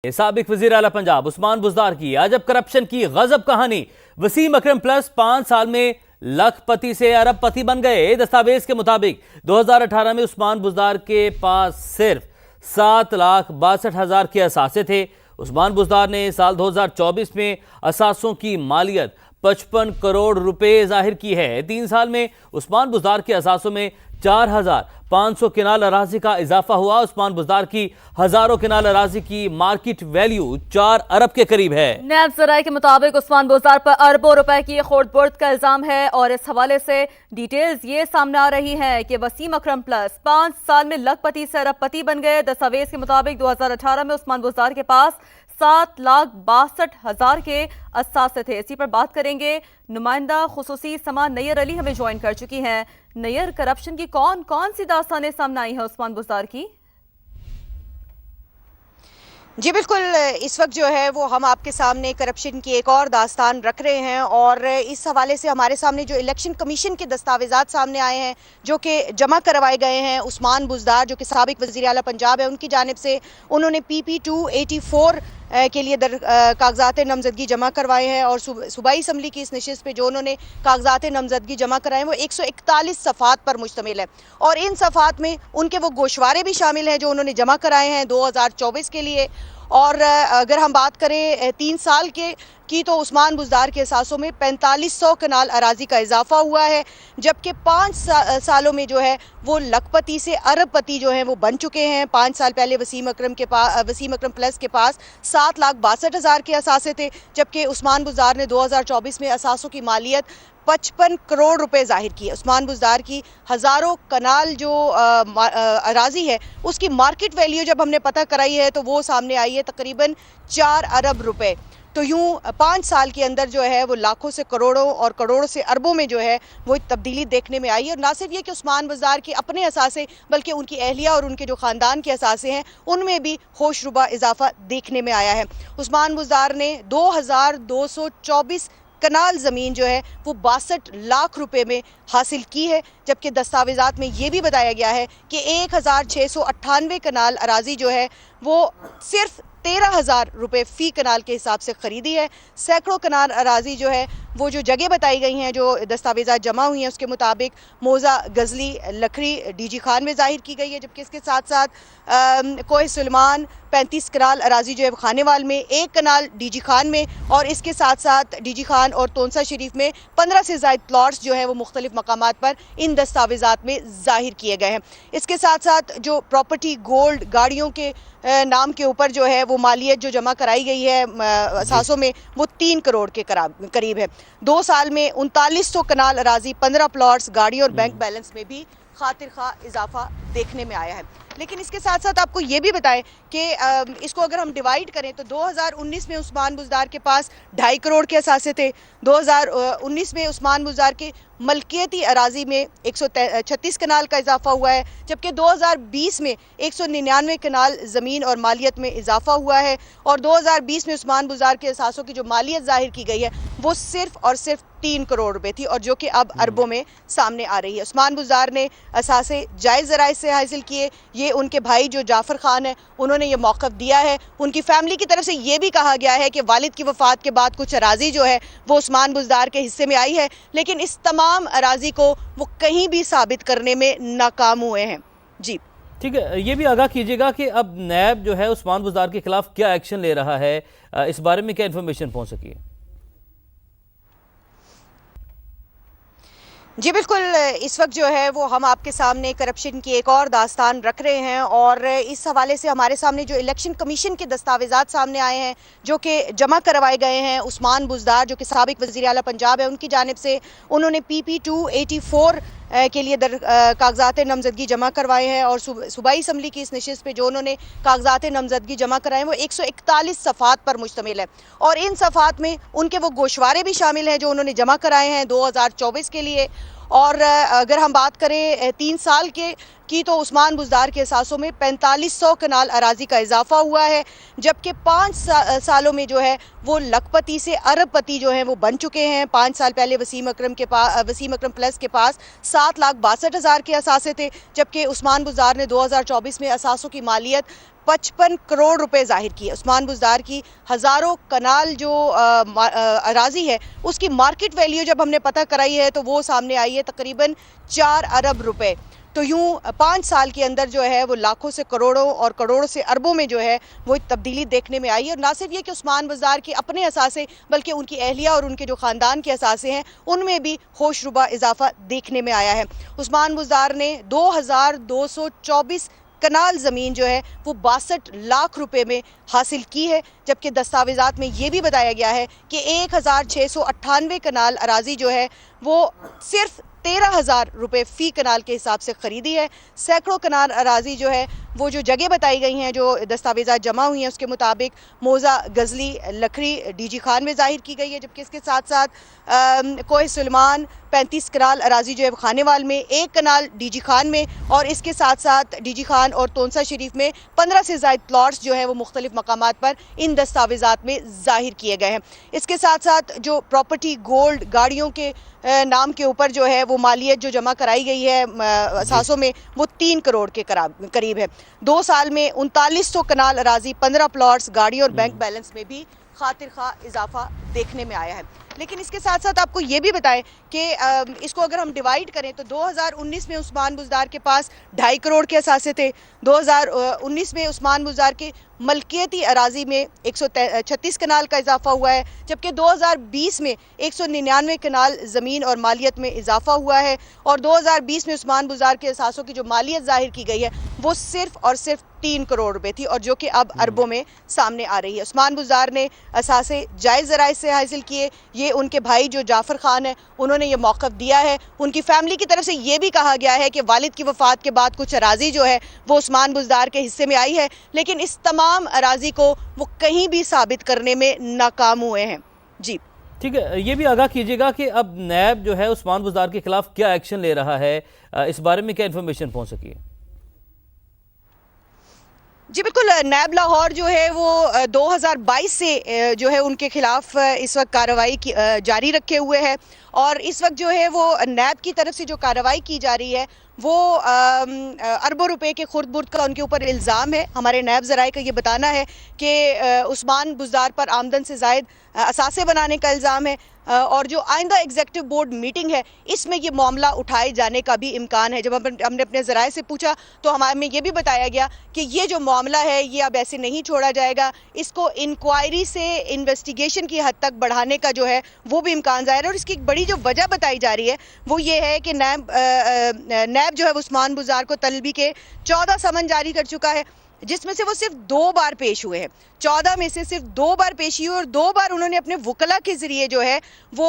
साबिक वजीर आला पंजाब उस्मान बुज़दार की अजब करप्शन की गजब कहानी। वसीम अकरम प्लस 5 साल में लखपति से अरबपति बन गए। दस्तावेज के मुताबिक 2018 में उस्मान बुज़दार के पास सिर्फ 7,62,000 के असासे थे। उस्मान बुज़दार ने साल 2024 में असासों की मालियत 55 करोड़ रुपए जाहिर की है। 3 साल में उस्मान बुज़दार के असासों में 4,500 किनाल अराजी का इजाफा हुआ। उस्मान बुज़दार की हजारों किनाल अराजी की मार्केट वैल्यू 4 अरब के करीब है। नैब ज़राए के मुताबिक उस्मान बुज़दार पर अरबों रुपए की खोट-बोर्ड का इल्जाम है और इस हवाले से डिटेल्स ये सामने आ रही हैं कि वसीम अकरम प्लस 5 साल में लखपति से अरबपति बन गए। दस्तावेज के मुताबिक 2018 में उस्मान बुज़दार के पास 7,62,000 के असासे थे। इसी पर बात करेंगे। नुमाइंदा खुसूसी समा नैयर अली हमें ज्वाइन कर चुकी हैं। नैयर, करप्शन की कौन कौन सी दास्तानें सामने आई हैं उस्मान बुज़दार की? जी बिल्कुल, इस वक्त जो है वो हम आपके सामने करप्शन की एक और दास्तान रख रहे हैं और इस हवाले से हमारे सामने जो इलेक्शन कमीशन के दस्तावेज़ात सामने आए हैं जो कि जमा करवाए गए हैं। उस्मान बुज़दार जो कि साबिक वज़ीर आला पंजाब है, उनकी जानिब से उन्होंने PP284 के लिए कागजात नामजदगी जमा करवाए हैं और सूबाई असम्बली की इस नशिस्त पे जो उन्होंने कागजात नामजदगी जमा कराए हैं वो 141 सफ़ात पर मुश्तमिल है और इन सफ़ात में उनके वो गोशवारे भी शामिल हैं जो उन्होंने जमा कराए हैं 2024 के लिए। और अगर हम बात करें 3 साल की तो उस्मान बुज़दार के असासों में 4500 कनाल अराजी का इजाफा हुआ है, जबकि 5 सालों में जो है वो लखपति से अरबपति जो है वो बन चुके हैं। 5 साल पहले वसीम अकरम प्लस के पास 7,62,000 के असासे थे, जबकि उस्मान बुज़दार ने 2024 में असासों की मालियत 55 करोड़ रुपए जाहिर की है। उस्मान बुज़दार की हज़ारों कनाल जो अराजी है उसकी मार्केट वैल्यू जब हमने पता कराई है तो वो सामने आई है तकरीबन 4 अरब रुपए। तो यूँ 5 साल के अंदर जो है वो लाखों से करोड़ों और करोड़ों से अरबों में जो है वो तब्दीली देखने में आई है। और ना सिर्फ ये कि उस्मान बुज़दार के अपने असासे बल्कि उनकी अहलिया और उनके जो ख़ानदान के असासे हैं उनमें भी होशरुबा इजाफा देखने में आया है। उस्मान बुज़दार ने 2,224 कनाल ज़मीन जो है वो 62 लाख रुपए में हासिल की है, जबकि दस्तावेज़ात में ये भी बताया गया है कि 1,698 कनाल अराजी जो है वो सिर्फ 13,000 रुपये फ़ी कनाल के हिसाब से ख़रीदी है। सैकड़ों कनाल अराजी जो है वो जो जगह बताई गई हैं जो दस्तावेज़ात जमा हुई हैं उसके मुताबिक मौज़ा गज़ली लखड़ी DG खान में ज़ाहिर की गई है, जबकि इसके साथ साथ कोह सुलेमान 35 कनाल अराजी जो है खानेवाल में, 1 कनाल DG खान में और इसके साथ साथ DG खान और तोनसा शरीफ में 15 से ज़ायद प्लॉट्स जो है वो मुख्तलिफ मकामात पर इन दस्तावेज़ात में ज़ाहिर किए गए हैं। इसके साथ साथ जो प्रॉपर्टी गोल्ड गाड़ियों के नाम के ऊपर जो है वो मालियत जो जमा कराई गई है असासों में वो 3 करोड़ के करीब है। 2 साल में 3900 कनाल अराजी, 15 प्लॉट्स, गाड़ी और बैंक बैलेंस में भी खातिर खा इजाफा देखने में आया है। लेकिन इसके साथ साथ आपको ये भी बताएं कि इसको अगर हम डिवाइड करें तो 2019 में उस्मान बुज़दार के पास 2.5 करोड़ के असासे थे। 2019 में उस्मान बुज़दार के मलकियती अराजी में 136 कनाल का इजाफा हुआ है, जबकि 2020 में 199 कनाल ज़मीन और मालियत में इजाफा हुआ है और 2020 में उस्मान बुज़दार के असासों की जो मालियत ज़ाहिर की गई है वो सिर्फ और सिर्फ 3 करोड़ रुपए थी और जो कि अब अरबों में सामने आ रही है। उस्मान बुज़दार ने असासे जायज़ ज़राए से हासिल किए। ये उनके भाई जो जाफ़र खान है उन्होंने ये मौक़िफ़ दिया है। उनकी फैमिली की तरफ से ये भी कहा गया है कि वालिद की वफ़ात के बाद कुछ अराजी जो है वो उस्मान बुज़दार के हिस्से में आई है, लेकिन इस तमाम अराजी को वो कहीं भी साबित करने में नाकाम हुए हैं। जी ठीक है, ये भी आगाह कीजिएगा कि अब नैब जो है उस्मान बुज़दार के खिलाफ क्या एक्शन ले रहा है, इस बारे में क्या इन्फॉर्मेशन पहुंच सकी है? जी बिल्कुल, इस वक्त जो है वो हम आपके सामने करप्शन की एक और दास्तान रख रहे हैं और इस हवाले से हमारे सामने जो इलेक्शन कमीशन के दस्तावेज़ात सामने आए हैं जो कि जमा करवाए गए हैं। उस्मान बुज़दार जो कि साबिक वज़ीर आला पंजाब है, उनकी जानिब से उन्होंने PP284 के लिए कागजात नामजदगी जमा करवाए हैं और सूबाई असम्बली की इस नशिस्त पे जो उन्होंने कागजात नामजदगी जमा कराए हैं वो 141 सफ़ात पर मुश्तमिल है और इन सफ़ात में उनके वो गोशवारे भी शामिल हैं जो उन्होंने जमा कराए हैं 2024 के लिए। और अगर हम बात करें 3 साल की तो उस्मान बुज़दार के असासों में 4500 कनाल अराजी का इजाफा हुआ है, जबकि 5 सालों में जो है वो लखपति से अरबपति जो है वो बन चुके हैं। 5 साल पहले वसीम अकरम प्लस के पास 7,62,000 के असासे थे, जबकि उस्मान बुज़दार ने 2024 में असासों की मालियत 55 करोड़ रुपए जाहिर किए। उस्मान बुज़दार की हज़ारों कनाल जो अराजी है उसकी मार्केट वैल्यू जब हमने पता कराई है तो वो सामने आई है तकरीबन 4 अरब रुपए। तो यूं 5 साल के अंदर जो है वो लाखों से करोड़ों और करोड़ों से अरबों में जो है वो एक तब्दीली देखने में आई है। और ना सिर्फ ये कि उस्मान बुज़दार के अपने असासे बल्कि उनकी अहलिया और उनके जो ख़ानदान के असासे हैं उनमें भी होशरुबा इजाफा देखने में आया है। उस्मान बुज़दार ने 2224 कनाल ज़मीन जो है वो 62 लाख रुपए में हासिल की है, जबकि दस्तावेज़ात में ये भी बताया गया है कि 1698 कनाल अराजी जो है वो सिर्फ 13,000 रुपए फ़ी कनाल के हिसाब से ख़रीदी है। सैकड़ों कनाल अराजी जो है वो जो जगह बताई गई हैं, जो दस्तावेज़ात जमा हुई हैं उसके मुताबिक मौज़ा, गज़ली, लखड़ी, डीजी खान में ज़ाहिर की गई है, जबकि इसके साथ साथ कोह सुलेमान 35 कनाल अराजी जो है खानेवाल में, 1 कनाल डीजी खान में और इसके साथ साथ डीजी खान और तोनसा शरीफ में 15 से ज़ायद प्लॉट्स जो है वो मुख्तलिफ मकामात पर इन दस्तावेज़ात में ज़ाहिर किए गए हैं। इसके साथ साथ जो प्रॉपर्टी, गोल्ड, गाड़ियों के नाम के ऊपर जो है वो मालियत जो जमा कराई गई है असासों में वो 3 करोड़ के करीब है। 2 साल में 3900 कनाल अराजी, 15 प्लॉट्स, गाड़ी और बैंक बैलेंस में भी खातिर खा इजाफा देखने में आया है। लेकिन इसके साथ साथ आपको ये भी बताएं कि इसको अगर हम डिवाइड करें तो 2019 में उस्मान बुज़दार के पास 2.5 करोड़ के असासे थे। 2019 में उस्मान बुज़दार के मलकियती अराजी में 136 कनाल का इजाफा हुआ है, जबकि 2020 में 199 कनाल ज़मीन और मालियत में इजाफा हुआ है। और 2020 में उस्मान बुज़दार के असासों की जो मालियत ज़ाहिर की गई है वो सिर्फ और सिर्फ 3 करोड़ रुपए थी, और जो कि अब अरबों में सामने आ रही है। उस्मान बुज़दार ने असासे जायज़ ज़राए से हासिल किए। ये उनके भाई जो जाफ़र खान है उन्होंने ये मौक़िफ़ दिया है। उनकी फैमिली की तरफ से ये भी कहा गया है कि वालिद की वफ़ात के बाद कुछ अराजी जो है वो उस्मान बुज़दार के हिस्से में आई है, लेकिन इस तमाम अराजी को वो कहीं भी साबित करने में नाकाम हुए हैं। जी ठीक है, ये भी आगाह कीजिएगा कि अब नैब जो है उस्मान बुज़दार के खिलाफ क्या एक्शन ले रहा है, इस बारे में क्या इन्फॉर्मेशन पहुंच सकी है? जी बिल्कुल, नैब लाहौर जो है वो 2022 से जो है उनके खिलाफ इस वक्त कार्रवाई जारी रखे हुए है। और इस वक्त जो है वो नैब की तरफ से जो कार्रवाई की जा रही है वो अरबों रुपए के खुर्द बुर्द का उनके ऊपर इल्ज़ाम है। हमारे नैब ज़राए का ये बताना है कि उस्मान बुज़दार पर आमदन से ज़ायद असासे बनाने का इल्ज़ाम है, और जो आइंदा एग्जीक्यूटिव बोर्ड मीटिंग है इसमें ये मामला उठाए जाने का भी इम्कान है। जब हमने अपने ज़राए से पूछा तो हमें ये भी बताया गया कि ये जो मामला है ये अब ऐसे नहीं छोड़ा जाएगा, इसको इंक्वायरी से इन्वेस्टिगेशन की हद तक बढ़ाने का जो है वो भी इम्कान ज़ाहिर है। और इसकी एक बड़ी जो वजह बताई जा रही है वो ये है कि नैब जो है उस्मान बुज़दार को तलबी के 14 समन जारी कर चुका है, जिसमें से वो सिर्फ 2 बार पेश हुए हैं। 14 में से सिर्फ 2 बार पेशी हुई और 2 बार उन्होंने अपने वकला के जरिए जो है वो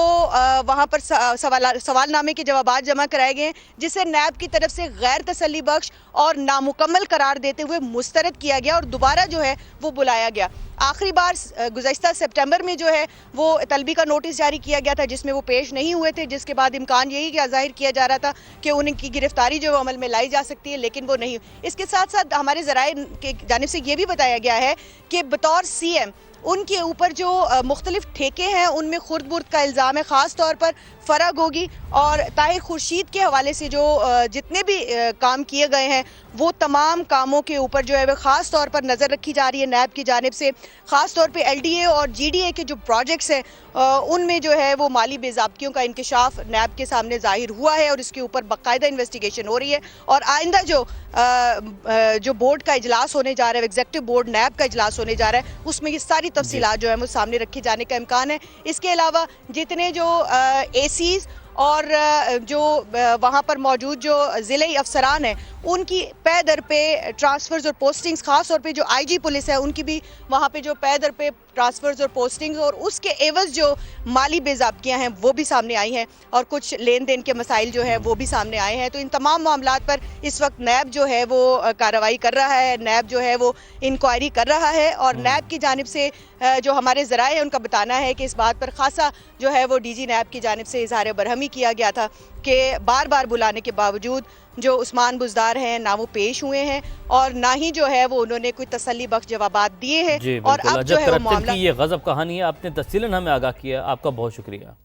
वहाँ पर सवालनामे के जवाबात जमा कराए गए हैं, जिसे नैब की तरफ से गैर तसल्ली बख्श और नामुकम्मल करार देते हुए मुस्तरद किया गया और दोबारा जो है वो बुलाया गया। आखिरी बार गुज़श्ता सितंबर में जो है वो तलबी का नोटिस जारी किया गया था जिसमें वो पेश नहीं हुए थे, जिसके बाद इम्कान यही जाहिर किया जा रहा था कि उनकी गिरफ्तारी जो अमल में लाई जा सकती है, लेकिन वो नहीं। इसके साथ साथ हमारे ज़राए की जानिब से ये भी बताया गया है कि बतौर CM उनके ऊपर जो मुख्तलिफ ठेके हैं उनमें खुर्द बुर्द का इल्ज़ाम है। ख़ास तौर पर फ़रा गोगी और ताहिर खुर्शीद के हवाले से जो जितने भी काम किए गए हैं वो तमाम कामों के ऊपर जो है वह ख़ास तौर पर नज़र रखी जा रही है नैब की जानिब से। ख़ास तौर पे LDA और GDA के जो प्रोजेक्ट्स हैं उनमें जो है वो माली बेज़ाब्तियों का इंकशाफ नैब के सामने ज़ाहिर हुआ है और इसके ऊपर बाकायदा इन्वेस्टिगेशन हो रही है। और आइंदा जो बोर्ड का इजलास होने जा रहा है, एग्जीक्यूटिव बोर्ड नैब का इजलास होने जा रहा है, उसमें ये सारी तफसीलात जो है वो सामने रखे जाने का इम्कान है। इसके अलावा जितने जो ACs और जो वहाँ पर मौजूद जो ज़िले अफसरान हैं उनकी पे दर पे ट्रांसफ़र्स और पोस्टिंग्स, ख़ास तौर पे जो IG पुलिस है उनकी भी वहाँ पे जो पे दर पे ट्रांसफ़र्स और पोस्टिंग्स और उसके एवज़ जो माली बेज़ाब्तियाँ हैं वो भी सामने आई हैं और कुछ लेन देन के मसाइल जो है वो भी सामने आए हैं। तो इन तमाम मामलात पर इस वक्त नैब जो है वो कार्रवाई कर रहा है, नैब जो है वो इंक्वायरी कर रहा है। और नैब की जानिब से जो हमारे ज़राए हैं उनका बताना है कि इस बात पर खासा जो है वो DG नैब की जानिब से इज़हार बरहमी किया गया था कि बार बार बुलाने के बावजूद जो उस्मान बुज़दार हैं ना वो पेश हुए हैं और ना ही जो है वो उन्होंने कोई तसल्ली बख्श जवाबात दिए हैं। और अब जो है वो मामला ये गज़ब कहानी है, आपने तफसीलन हमें आगाह किया, आपका बहुत शुक्रिया।